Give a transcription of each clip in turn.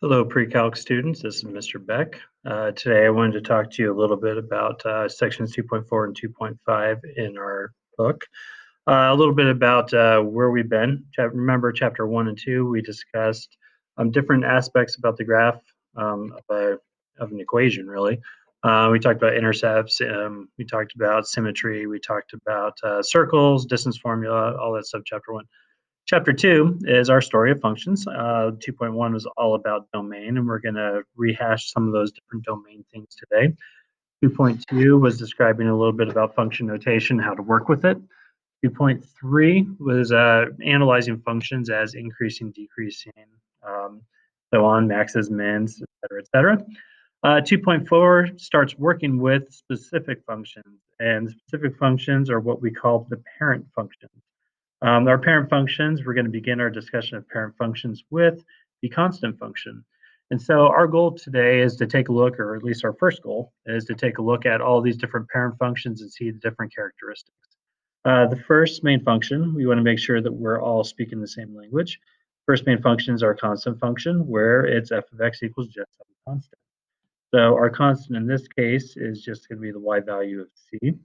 Hello, pre-calc students. This is Mr. Beck. Today I wanted to talk to you a little bit about sections 2.4 and 2.5 in our book. A little bit about where we've been. Remember chapter 1 and 2, we discussed different aspects about the graph of an equation, really. We talked about intercepts, we talked about symmetry, we talked about circles, distance formula, all that stuff, chapter 1. Chapter 2 is our story of functions. 2.1 is all about domain, and we're going to rehash some of those different domain things today. 2.2 was describing a little bit about function notation, how to work with it. 2.3 was analyzing functions as increasing, decreasing, so on, maxes, mins, et cetera. 2.4 starts working with specific functions, and specific functions are what we call the parent functions. Our parent functions, we're going to begin our discussion of parent functions with the constant function. And so our goal today is to take a look, or at least our first goal, is to take a look at all these different parent functions and see the different characteristics. The first main function, we want to make sure that we're all speaking the same language. First main function is our constant function, where it's f of x equals just some constant. So our constant in this case is just going to be the y value of c.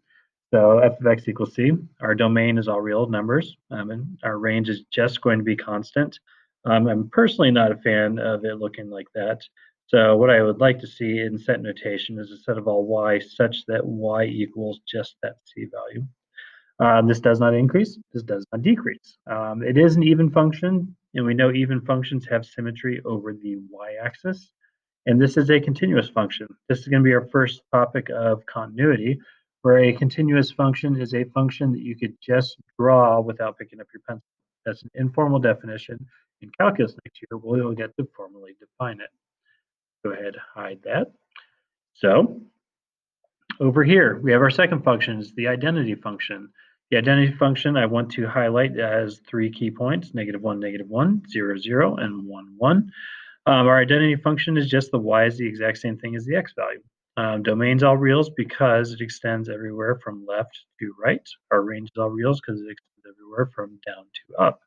So f of x equals c. Our domain is all real numbers, and our range is just going to be constant. I'm personally not a fan of it looking like that. So what I would like to see in set notation is a set of all y such that y equals just that c value. This does not increase, this does not decrease. It is an even function, and we know even functions have symmetry over the y-axis. And this is a continuous function. This is going to be our first topic of continuity, where a continuous function is a function that you could just draw without picking up your pencil. That's an informal definition. In calculus next year, we'll get to formally define it. Go ahead, hide that. So over here, we have our second function, is the identity function. The identity function I want to highlight as 3 key points, -1, -1, 0, 0, and 1, 1. Our identity function is just the y is the exact same thing as the x value. Domain's all reals because it extends everywhere from left to right. Our range is all reals because it extends everywhere from down to up.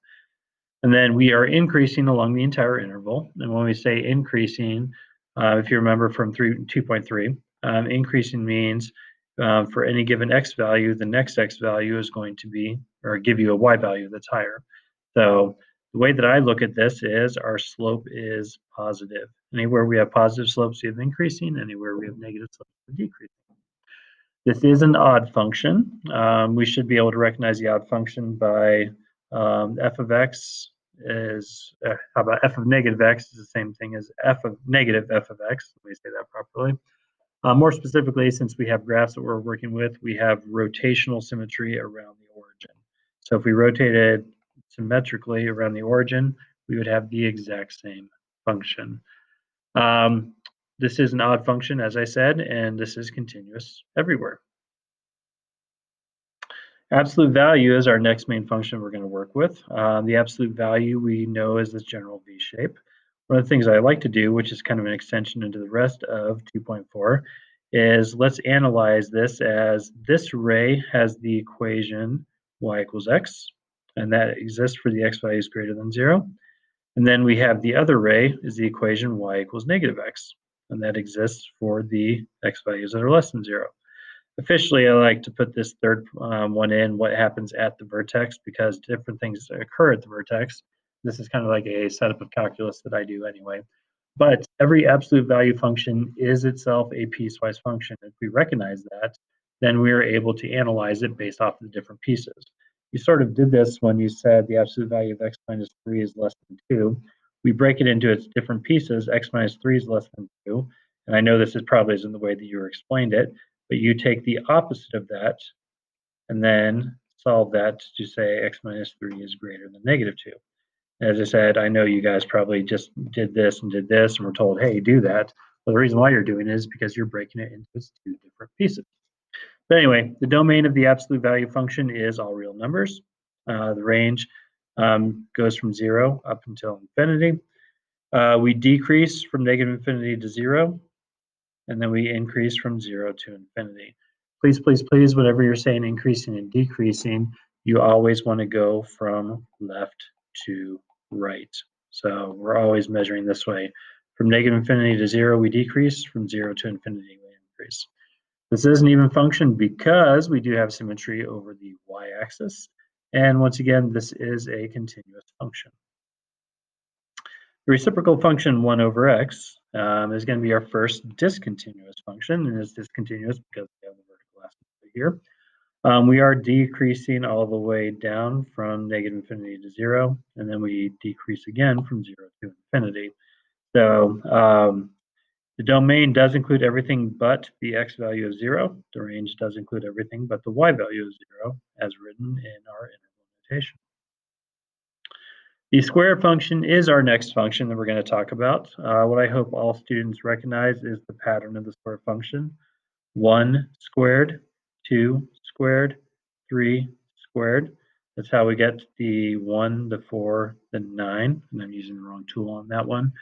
And then we are increasing along the entire interval. And when we say increasing, if you remember from 2.3, increasing means for any given x value, the next x value is going to be, or give you a y value that's higher. So the way that I look at this is our slope is positive. Anywhere we have positive slopes, we have increasing. Anywhere we have negative slopes, we have decreasing. This is an odd function. We should be able to recognize the odd function by f of x is, how about f of negative x is the same thing as f of negative f of x. Let me say that properly. More specifically, since we have graphs that we're working with, we have rotational symmetry around the origin. So if we rotated symmetrically around the origin, we would have the exact same function. This is an odd function, as I said, and this is continuous everywhere. Absolute value is our next main function we're going to work with. The absolute value we know is this general V shape. One of the things I like to do, which is kind of an extension into the rest of 2.4, is let's analyze this as this ray has the equation y equals x, and that exists for the x values greater than 0. And then we have the other ray is the equation y equals negative x, and that exists for the x values that are less than 0. Officially, I like to put this third one in, what happens at the vertex, because different things occur at the vertex. This is kind of like a setup of calculus that I do anyway. But every absolute value function is itself a piecewise function. If we recognize that, then we are able to analyze it based off of the different pieces. You sort of did this when you said the absolute value of x minus 3 is less than 2. We break it into its different pieces. X minus 3 is less than 2. And I know this is probably isn't the way that you explained it, but you take the opposite of that and then solve that to say x minus 3 is greater than negative 2. As I said, I know you guys probably just did this and were told, hey, do that. Well, the reason why you're doing it is because you're breaking it into its 2 different pieces. But anyway, the domain of the absolute value function is all real numbers. The range goes from 0 up until infinity. We decrease from negative infinity to 0, and then we increase from 0 to infinity. Please, please, please, whatever you're saying, increasing and decreasing, you always want to go from left to right. So we're always measuring this way From negative infinity to 0, we decrease. From 0 to infinity, we increase. This is an even function because we do have symmetry over the y-axis. And once again, this is a continuous function. The reciprocal function 1 over x is going to be our first discontinuous function, and it's discontinuous because we have the vertical asymptote here. We are decreasing all the way down from negative infinity to 0, and then we decrease again from 0 to infinity. So the domain does include everything but the x value of 0. The range does include everything but the y value of 0, as written in our interval notation. The square function is our next function that we're going to talk about. What I hope all students recognize is the pattern of the square function. 1 squared, 2 squared, 3 squared. That's how we get the 1, the 4, the 9, and I'm using the wrong tool on that one.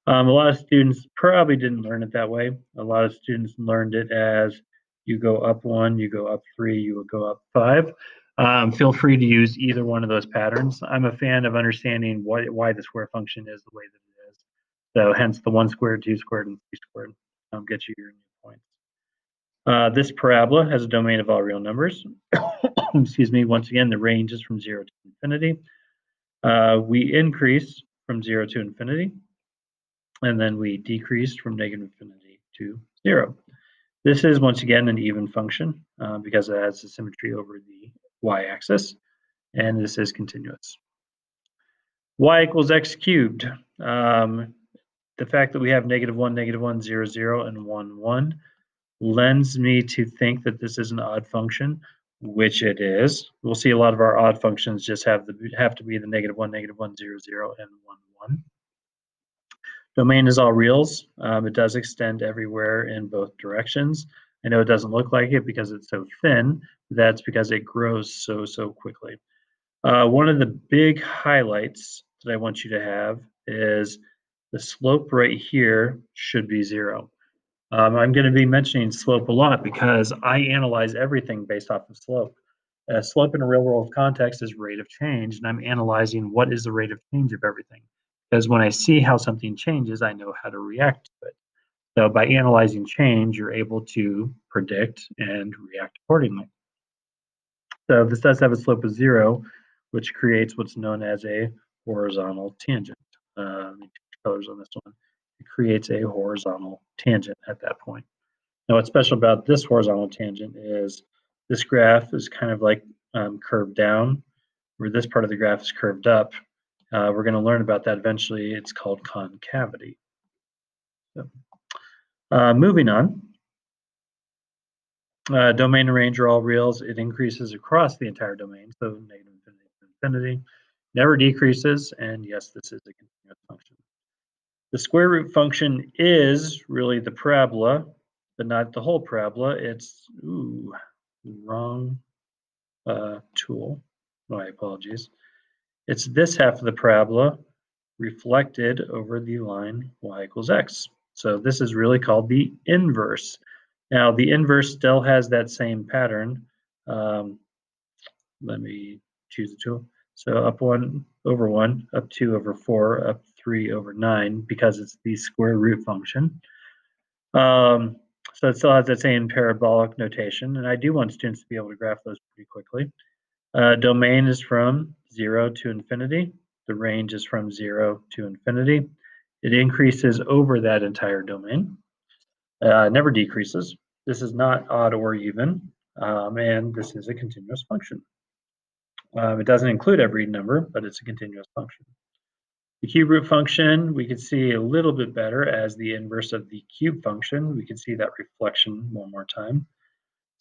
A lot of students probably didn't learn it that way. A lot of students learned it as you go up 1, you go up 3, you will go up 5. Feel free to use either one of those patterns. I'm a fan of understanding why the square function is the way that it is. So hence the 1 squared, 2 squared, and 3 squared gets you your new points. This parabola has a domain of all real numbers. Excuse me. Once again, the range is from 0 to infinity. We increase from 0 to infinity, and then we decrease from negative infinity to 0. This is, once again, an even function because it has a symmetry over the y-axis, and this is continuous. Y equals x cubed. The fact that we have -1, -1, 0, 0, and 1, 1 lends me to think that this is an odd function, which it is. We'll see a lot of our odd functions just have to be the -1, -1, 0, 0, and 1, 1. Domain is all reals. It does extend everywhere in both directions. I know it doesn't look like it because it's so thin. That's because it grows so quickly. One of the big highlights that I want you to have is the slope right here should be 0. I'm going to be mentioning slope a lot because I analyze everything based off of slope. Slope in a real world context is rate of change, and I'm analyzing what is the rate of change of everything. Because when I see how something changes, I know how to react to it. So by analyzing change, you're able to predict and react accordingly. So this does have a slope of 0, which creates what's known as a horizontal tangent. Let me change colors on this one. It creates a horizontal tangent at that point. Now, what's special about this horizontal tangent is this graph is kind of like curved down, where this part of the graph is curved up. We're going to learn about that eventually. It's called concavity. So, moving on. Domain and range are all reals. It increases across the entire domain, so negative infinity to infinity. Never decreases, and yes, this is a continuous function. The square root function is really the parabola, but not the whole parabola. It's, wrong tool. My apologies. It's this half of the parabola reflected over the line y equals x. So this is really called the inverse. Now the inverse still has that same pattern. Let me choose the tool. So up 1 over 1, up 2 over 4, up 3 over 9, because it's the square root function. So it still has that same parabolic notation, and I do want students to be able to graph those pretty quickly. Domain is from 0 to infinity. The range is from 0 to infinity. It increases over that entire domain. Never decreases. This is not odd or even, and this is a continuous function. It doesn't include every number, but it's a continuous function. The cube root function, we can see a little bit better as the inverse of the cube function. We can see that reflection one more time.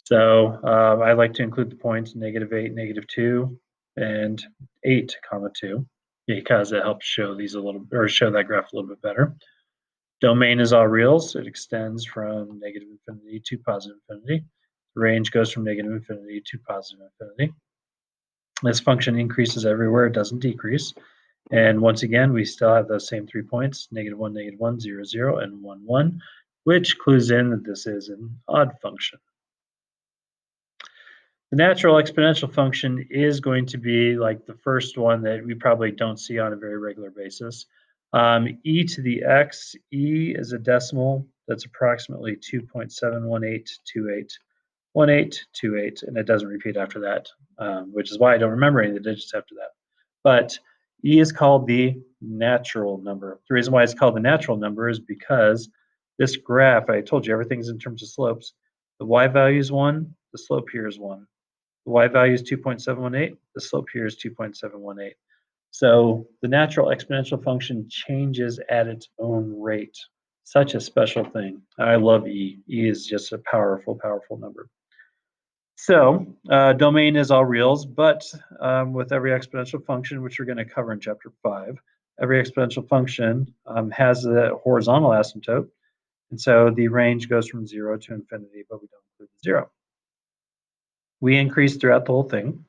So I like to include the points -8, -2, and 8, comma 2, because it helps show these a little, or show that graph a little bit better. Domain is all reals. It extends from negative infinity to positive infinity. The range goes from negative infinity to positive infinity. This function increases everywhere. It doesn't decrease. And once again, we still have those same 3 points, -1, -1, 0, 0, and 1, 1, which clues in that this is an odd function. The natural exponential function is going to be like the first one that we probably don't see on a very regular basis. E to the x, E is a decimal that's approximately 2.718281828, and it doesn't repeat after that, which is why I don't remember any of the digits after that. But E is called the natural number. The reason why it's called the natural number is because this graph, I told you everything's in terms of slopes. The y value is 1, the slope here is 1. The y value is 2.718, the slope here is 2.718. So the natural exponential function changes at its own rate. Such a special thing. I love E. E is just a powerful, powerful number. So domain is all reals, but with every exponential function, which we're going to cover in chapter 5, every exponential function has a horizontal asymptote. And so the range goes from 0 to infinity, but we don't include the 0. We increase throughout the whole thing.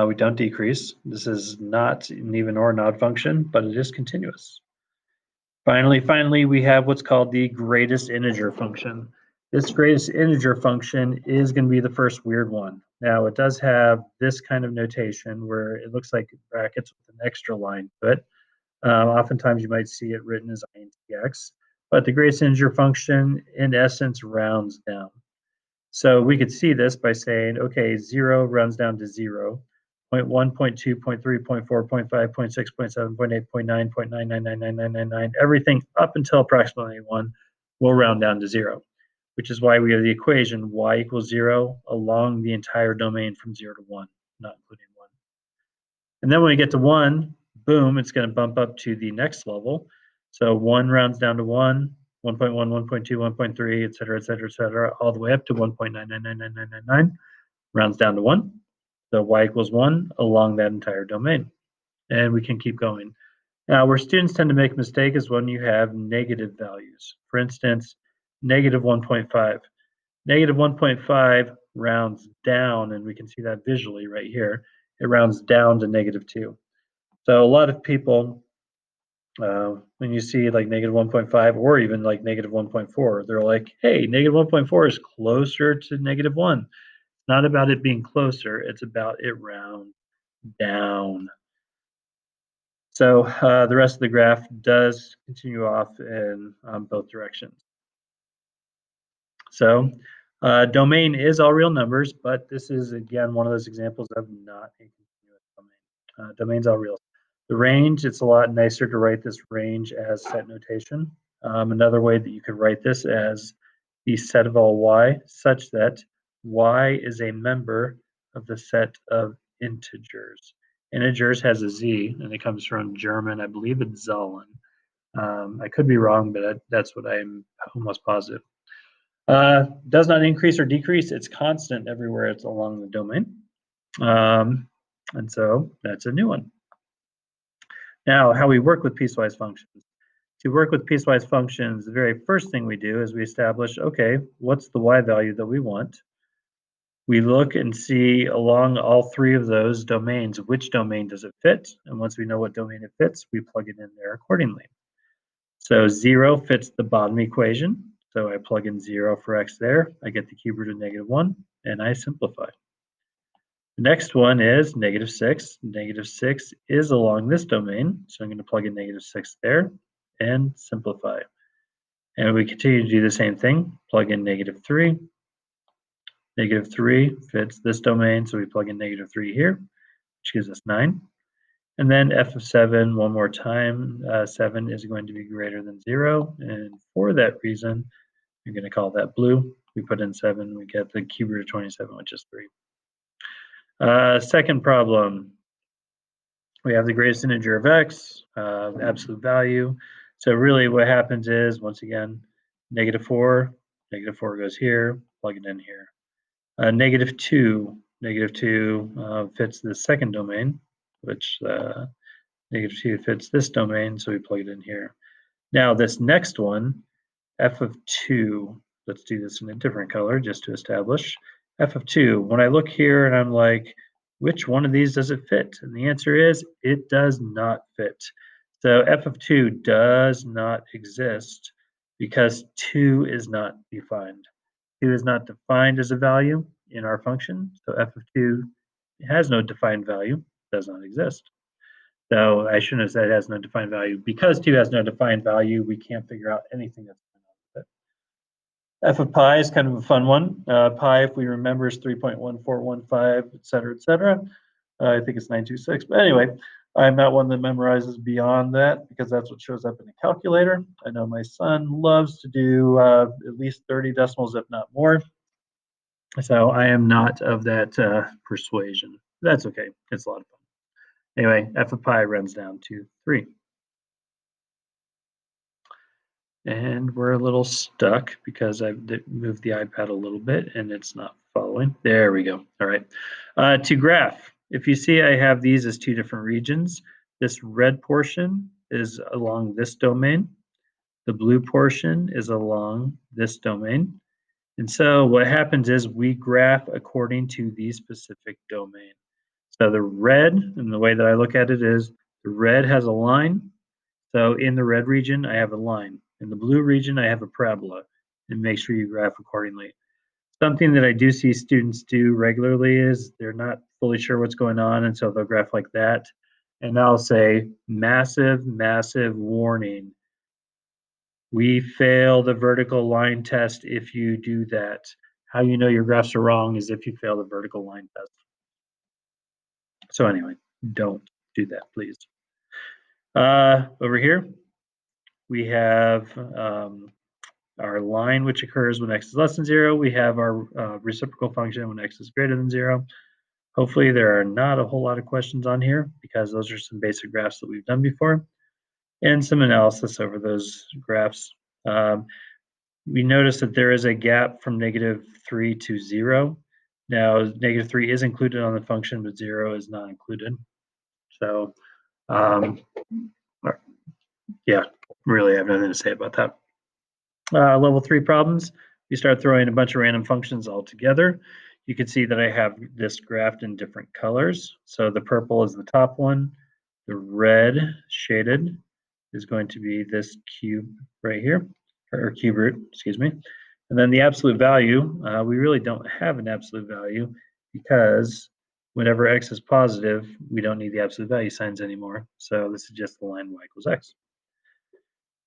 We don't decrease. This is not an even or an odd function, but it is continuous. Finally, we have what's called the greatest integer function. This greatest integer function is going to be the first weird one. Now, it does have this kind of notation where it looks like brackets with an extra line to it. Oftentimes, you might see it written as intx, but the greatest integer function, in essence, rounds down. So we could see this by saying, okay, 0 rounds down to 0, 0.1, 0.2, 0.3, 0.4, 0.5, 0.6, 0.7, 0.8, 0.9, 0.9999999, everything up until approximately 1 will round down to 0, which is why we have the equation y equals 0 along the entire domain from 0 to 1, not including 1. And then when we get to 1, boom, it's going to bump up to the next level. So 1 rounds down to 1, 1.1, 1.2, 1.3, et cetera, et cetera, et cetera, all the way up to 1.9999999, rounds down to 1. So y equals 1 along that entire domain. And we can keep going. Now, where students tend to make a mistake is when you have negative values. For instance, negative 1.5. Negative 1.5 rounds down, and we can see that visually right here. It rounds down to negative 2. So a lot of people, when you see like negative 1.5 or even like negative 1.4, they're like, hey, negative 1.4 is closer to negative 1. It's not about it being closer, it's about it round down. So the rest of the graph does continue off in both directions. So domain is all real numbers, but this is, again, one of those examples of not a continuous domain. Domain's all real. The range, it's a lot nicer to write this range as set notation. Another way that you could write this as the set of all y, such that y is a member of the set of integers. Integers has a z, and it comes from German. I believe it's Zahlen. I could be wrong, but that's what I'm almost positive. Does not increase or decrease. It's constant everywhere it's along the domain. And so that's a new one. Now, how we work with piecewise functions. To work with piecewise functions, the very first thing we do is we establish, okay, what's the y value that we want? We look and see along all three of those domains, which domain does it fit? And once we know what domain it fits, we plug it in there accordingly. So 0 fits the bottom equation. So I plug in 0 for x there. I get the cube root of negative 1, and I simplify. The next one is negative 6. Negative 6 is along this domain, so I'm going to plug in negative 6 there and simplify. And we continue to do the same thing. Plug in negative 3. Negative 3 fits this domain, so we plug in negative 3 here, which gives us 9. And then f of 7 one more time. 7 is going to be greater than 0, and for that reason, you're going to call that blue. We put in 7, we get the cube root of 27, which is 3. Second problem, we have the greatest integer of x, absolute value. So really what happens is, once again, negative 4 goes here, plug it in here. Negative 2 fits the second domain, which negative 2 fits this domain, so we plug it in here. Now this next one, f of 2, let's do this in a different color just to establish. F of 2, when I look here and I'm like, which one of these does it fit? And the answer is, it does not fit. So f of 2 does not exist because 2 is not defined. 2 is not defined as a value in our function, so f of 2 has no defined value, does not exist. So I shouldn't have said it has no defined value. Because 2 has no defined value, we can't figure out anything that's going on with it. F of pi is kind of a fun one. Pi, if we remember, is 3.1415, et cetera, et cetera. I think it's 926. But anyway, I'm not one that memorizes beyond that because that's what shows up in a calculator. I know my son loves to do at least 30 decimals, if not more. So I am not of that persuasion. That's okay. It's a lot of fun. Anyway, f of pi runs down to 3. And we're a little stuck because I've moved the iPad a little bit and it's not following. There we go. All right. To graph, if you see I have these as 2 different regions. This red portion is along this domain. The blue portion is along this domain. And so what happens is we graph according to the specific domain. So the red, and the way that I look at it is the red has a line. So in the red region, I have a line. In the blue region, I have a parabola. And make sure you graph accordingly. Something that I do see students do regularly is they're not fully sure what's going on, and so they'll graph like that. And I'll say, massive, massive warning. We fail the vertical line test if you do that. How you know your graphs are wrong is if you fail the vertical line test. So anyway, don't do that, please. Over here, we have our line, which occurs when x is less than 0. We have our reciprocal function when x is greater than 0. Hopefully there are not a whole lot of questions on here because those are some basic graphs that we've done before and some analysis over those graphs. We notice that there is a gap from -3 to 0. Now, -3 is included on the function, but 0 is not included. So, yeah, really have nothing to say about that. Level 3 problems, we start throwing a bunch of random functions all together. You can see that I have this graphed in different colors. So the purple is the top one. The red shaded is going to be this cube right here, or cube root, excuse me. And then the absolute value, we really don't have an absolute value because whenever x is positive, we don't need the absolute value signs anymore. So this is just the line y equals x.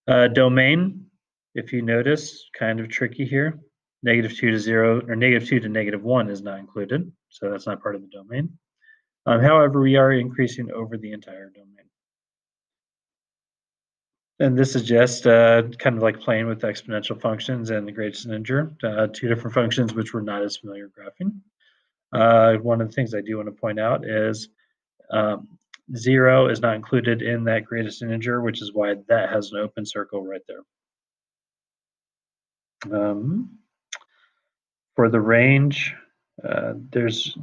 Domain, if you notice, kind of tricky here. -2 to 0, or -2 to -1 is not included, so that's not part of the domain. However, we are increasing over the entire domain. And this is just kind of like playing with exponential functions and the greatest integer, 2 different functions which we're not as familiar graphing. One of the things I do want to point out is 0 is not included in that greatest integer, which is why that has an open circle right there. For the range, there's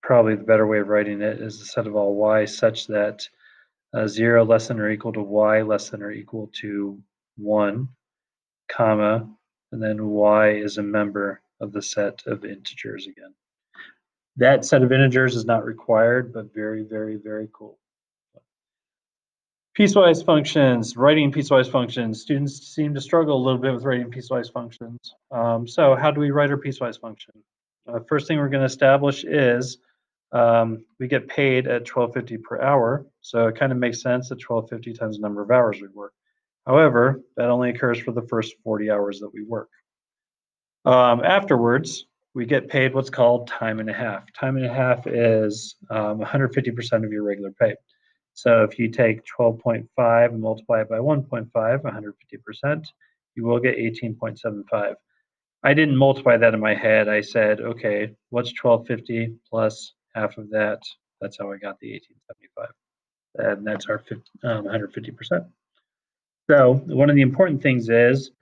probably the better way of writing it is the set of all y such that 0 less than or equal to y less than or equal to 1, comma, and then y is a member of the set of integers again. That set of integers is not required, but very, very, very cool. Piecewise functions, writing piecewise functions. Students seem to struggle a little bit with writing piecewise functions. So how do we write our piecewise function? First thing we're going to establish is we get paid at $12.50 per hour. So it kind of makes sense that $12.50 times the number of hours we work. However, that only occurs for the first 40 hours that we work. Afterwards, we get paid what's called time and a half. Time and a half is 150% of your regular pay. So if you take 12.5 and multiply it by 1.5, 150%, you will get 18.75. I didn't multiply that in my head. I said, okay, what's 1250 plus half of that? That's how I got the 1875. And that's our 150%. So one of the important things is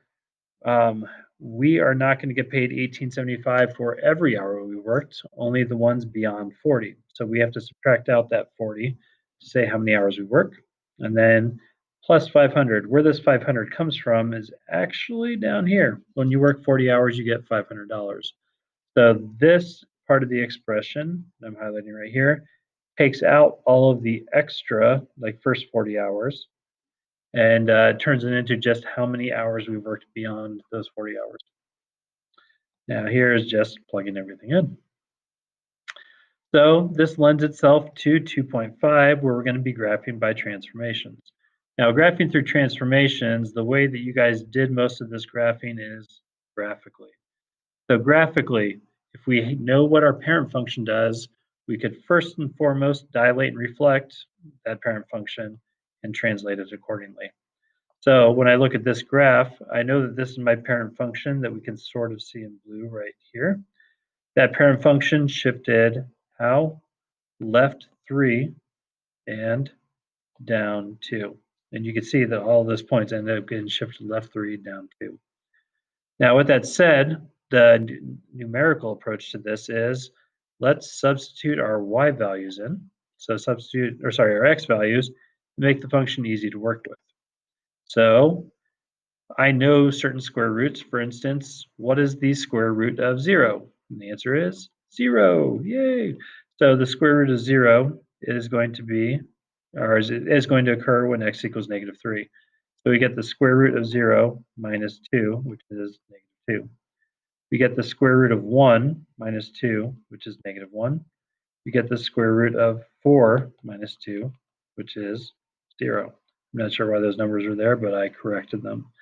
we are not going to get paid 1875 for every hour we worked, only the ones beyond 40. So we have to subtract out that 40 to say how many hours we work, and then plus 500. Where this 500 comes from is actually down here. When you work 40 hours, you get $500. So this part of the expression that I'm highlighting right here takes out all of the extra, like first 40 hours, and turns it into just how many hours we worked beyond those 40 hours. Now here is just plugging everything in. So this lends itself to 2.5, where we're going to be graphing by transformations. Now, graphing through transformations, the way that you guys did most of this graphing is graphically. So graphically, if we know what our parent function does, we could first and foremost dilate and reflect that parent function and translate it accordingly. So when I look at this graph, I know that this is my parent function that we can sort of see in blue right here. That parent function shifted how? Left 3 and down 2. And you can see that all those points ended up getting shifted left 3, down 2. Now, with that said, the numerical approach to this is let's substitute our y values in. So our x values to make the function easy to work with. So I know certain square roots. For instance, what is the square root of 0? And the answer is 0. Yay! So the square root of 0 is going to be, or is going to occur when x equals -3. So we get the square root of 0 minus 2, which is -2. We get the square root of 1 minus 2, which is -1. We get the square root of 4 minus 2, which is 0. I'm not sure why those numbers are there, but I corrected them.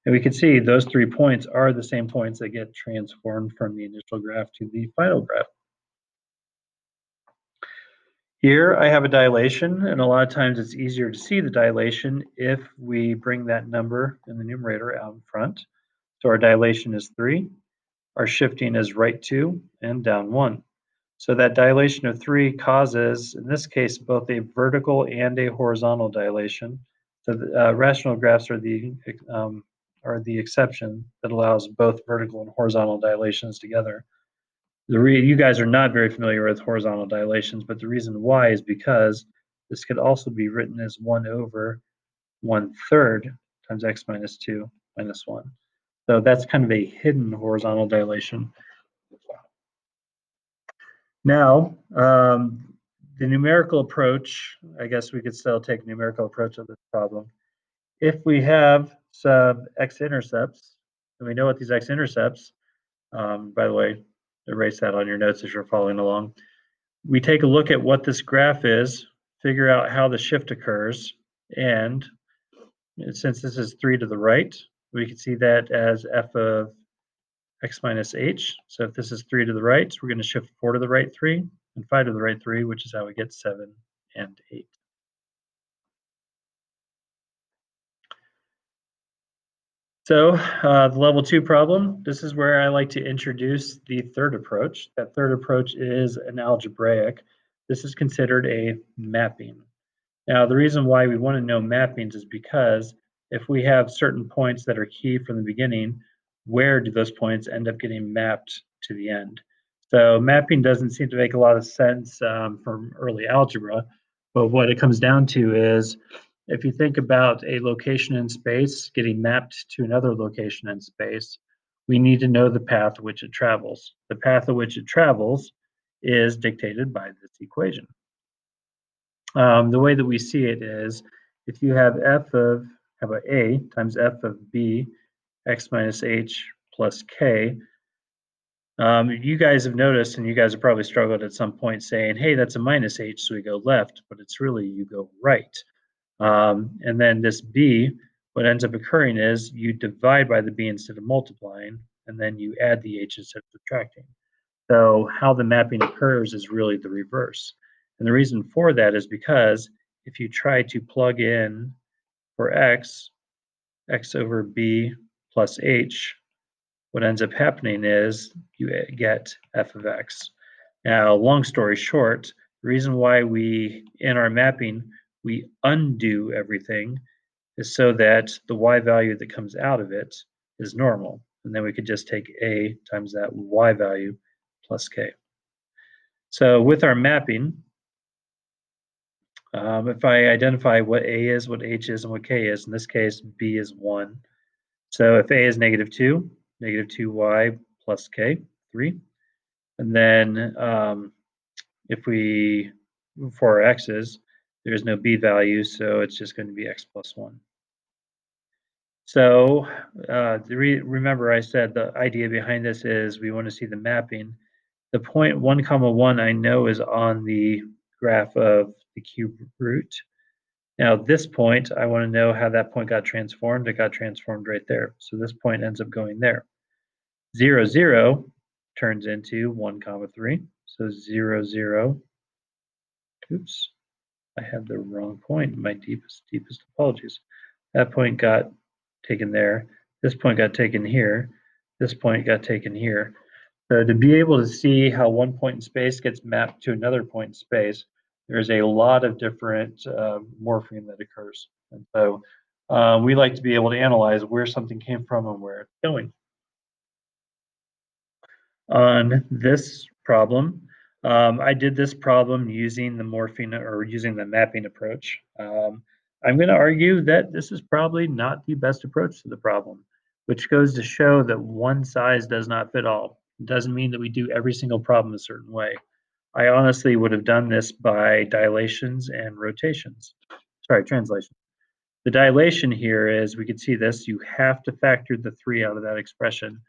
And we can see those 3 points are the same points that get transformed from the initial graph to the final graph. Here I have a dilation, and a lot of times it's easier to see the dilation if we bring that number in the numerator out in front. So our dilation is 3, our shifting is right 2 and down 1. So that dilation of 3 causes, in this case, both a vertical and a horizontal dilation. So the rational graphs are the exception that allows both vertical and horizontal dilations together. You guys are not very familiar with horizontal dilations, but the reason why is because this could also be written as 1 over 1/3 times x minus 2 minus 1. So that's kind of a hidden horizontal dilation. Now, the numerical approach, I guess we could still take a numerical approach of this problem. If we have some x-intercepts, and we know what these x-intercepts, by the way, erase that on your notes as you're following along. We take a look at what this graph is, figure out how the shift occurs, and since this is 3 to the right, we can see that as f of x minus h. So if this is 3 to the right, we're going to shift 4 to the right 3 and 5 to the right 3, which is how we get 7 and 8. So the level 2 problem, this is where I like to introduce the third approach. That third approach is an algebraic. This is considered a mapping. Now, the reason why we want to know mappings is because if we have certain points that are key from the beginning, where do those points end up getting mapped to the end? So mapping doesn't seem to make a lot of sense from early algebra, but what it comes down to is if you think about a location in space getting mapped to another location in space, we need to know the path which it travels. The path at which it travels is dictated by this equation. The way that we see it is if you have f of, how about a times f of b, x minus h plus k, you guys have noticed, and you guys have probably struggled at some point saying, hey, that's a minus h, so we go left, but it's really you go right. And then this b, what ends up occurring is you divide by the b instead of multiplying, and then you add the h instead of subtracting. So how the mapping occurs is really the reverse. And the reason for that is because if you try to plug in for x over b plus h, what ends up happening is you get f of x. Now, long story short, the reason why in our mapping, we undo everything is so that the y value that comes out of it is normal. And then we could just take a times that y value plus k. So with our mapping, if I identify what a is, what h is, and what k is, in this case, b is 1. So if a is -2, -2y plus k, 3. And then for our x's, there's no b value, so it's just going to be x plus 1. So remember I said the idea behind this is we want to see the mapping. The point 1 comma 1 I know is on the graph of the cube root. Now this point, I want to know how that point got transformed. It got transformed right there. So this point ends up going there. 0, 0 turns into 1 comma 3. So 0, 0. Oops, I had the wrong point. My deepest apologies. That point got taken there. This point got taken here. This point got taken here. So to be able to see how one point in space gets mapped to another point in space, there's a lot of different morphing that occurs. And so we like to be able to analyze where something came from and where it's going. On this problem, I did this problem using the morphing or using the mapping approach. I'm going to argue that this is probably not the best approach to the problem, which goes to show that one size does not fit all. It doesn't mean that we do every single problem a certain way. I honestly would have done this by dilations and rotations. Sorry, translation. The dilation here is, we can see this, you have to factor the 3 out of that expression.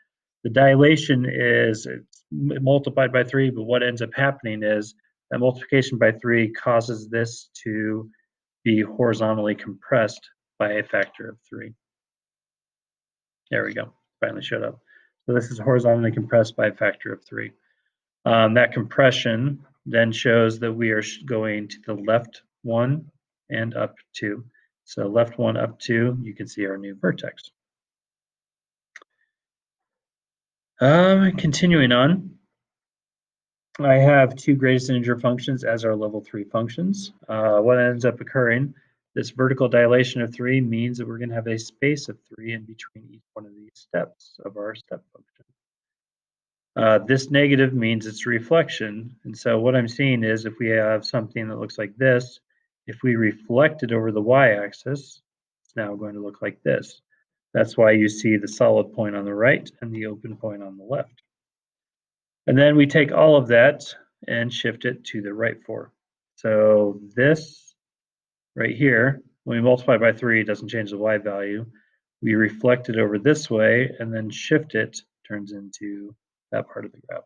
The dilation is it's multiplied by 3, but what ends up happening is that multiplication by 3 causes this to be horizontally compressed by a factor of 3. There we go, finally showed up. So this is horizontally compressed by a factor of 3. That compression then shows that we are going to the left 1 and up 2. So left 1 up 2, you can see our new vertex. Continuing on, I have 2 greatest integer functions as our level 3 functions. What ends up occurring, this vertical dilation of 3 means that we're going to have a space of 3 in between each one of these steps of our step function. This negative means it's reflection. And so what I'm seeing is if we have something that looks like this, if we reflect it over the y-axis, it's now going to look like this. That's why you see the solid point on the right and the open point on the left. And then we take all of that and shift it to the right 4. So this right here, when we multiply by 3, it doesn't change the y value. We reflect it over this way and then shift it, turns into that part of the graph.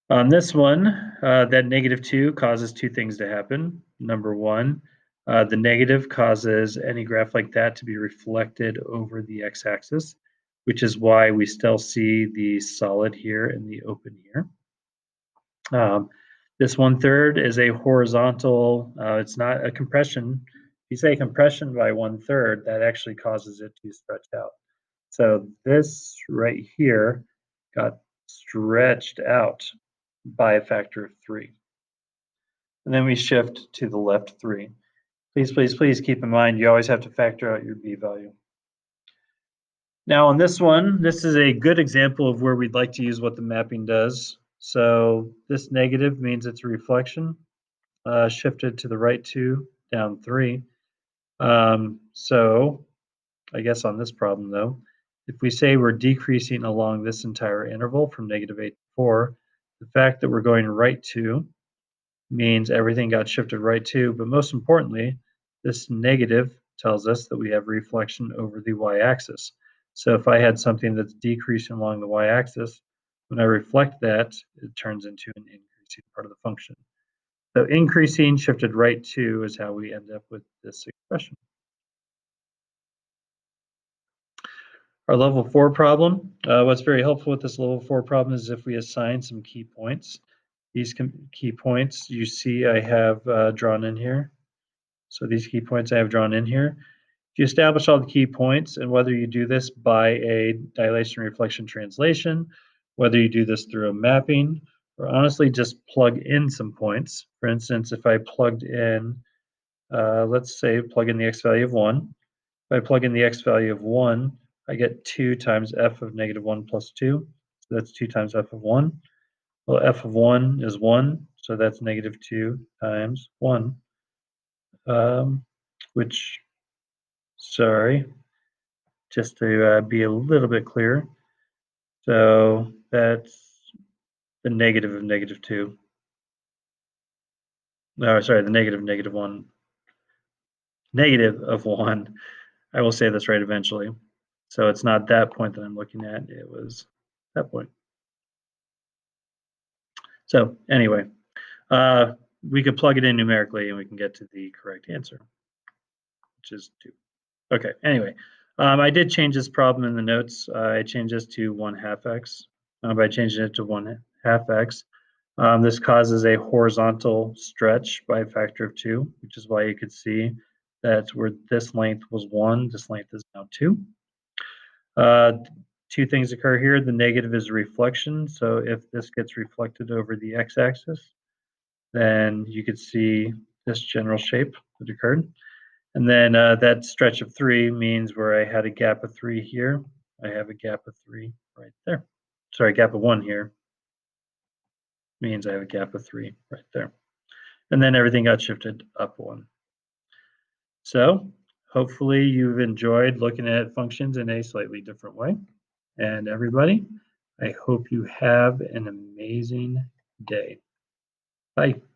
On this one, that -2 causes 2 things to happen. Number 1, the negative causes any graph like that to be reflected over the x-axis, which is why we still see the solid here and the open here. This 1/3 is a horizontal, it's not a compression. If you say compression by 1/3, that actually causes it to stretch out. So this right here got stretched out by a factor of 3. And then we shift to the left 3. Please keep in mind you always have to factor out your b value. Now on this one, this is a good example of where we'd like to use what the mapping does. So this negative means it's a reflection, shifted to the right 2, down 3. So I guess on this problem though, if we say we're decreasing along this entire interval from -8 to 4, the fact that we're going right 2 means everything got shifted right 2, but most importantly, this negative tells us that we have reflection over the y-axis. So if I had something that's decreasing along the y-axis, when I reflect that, it turns into an increasing part of the function. So increasing shifted right 2 is how we end up with this expression. Our level 4 problem, what's very helpful with this level 4 problem is if we assign some key points. These key points you see I have drawn in here. So these key points I have drawn in here. If you establish all the key points, and whether you do this by a dilation reflection translation, whether you do this through a mapping, or honestly just plug in some points. For instance, if I plugged in, let's say plug in the x value of 1. If I plug in the x value of 1, I get 2 times f of -1 plus 2. So that's 2 times f of 1. Well, f of 1 is 1, so that's -2 times 1. Which, sorry, just to be a little bit clearer. So that's the negative of -2. No, sorry, the negative of -1. Negative of 1. I will say this right eventually. So it's not that point that I'm looking at, it was that point. So anyway, uh, we could plug it in numerically and we can get to the correct answer, which is 2. Okay, anyway, I did change this problem in the notes. I changed this to 1/2 x. By changing it to 1/2 x, this causes a horizontal stretch by a factor of 2, which is why you could see that where this length was 1, this length is now 2. Uh, Two things occur here. The negative is reflection. So if this gets reflected over the x-axis, then you could see this general shape that occurred. And then that stretch of 3 means where I had a gap of 3 here, I have a gap of 3 right there. Sorry, gap of 1 here means I have a gap of 3 right there. And then everything got shifted up 1. So hopefully you've enjoyed looking at functions in a slightly different way. And everybody, I hope you have an amazing day. Bye.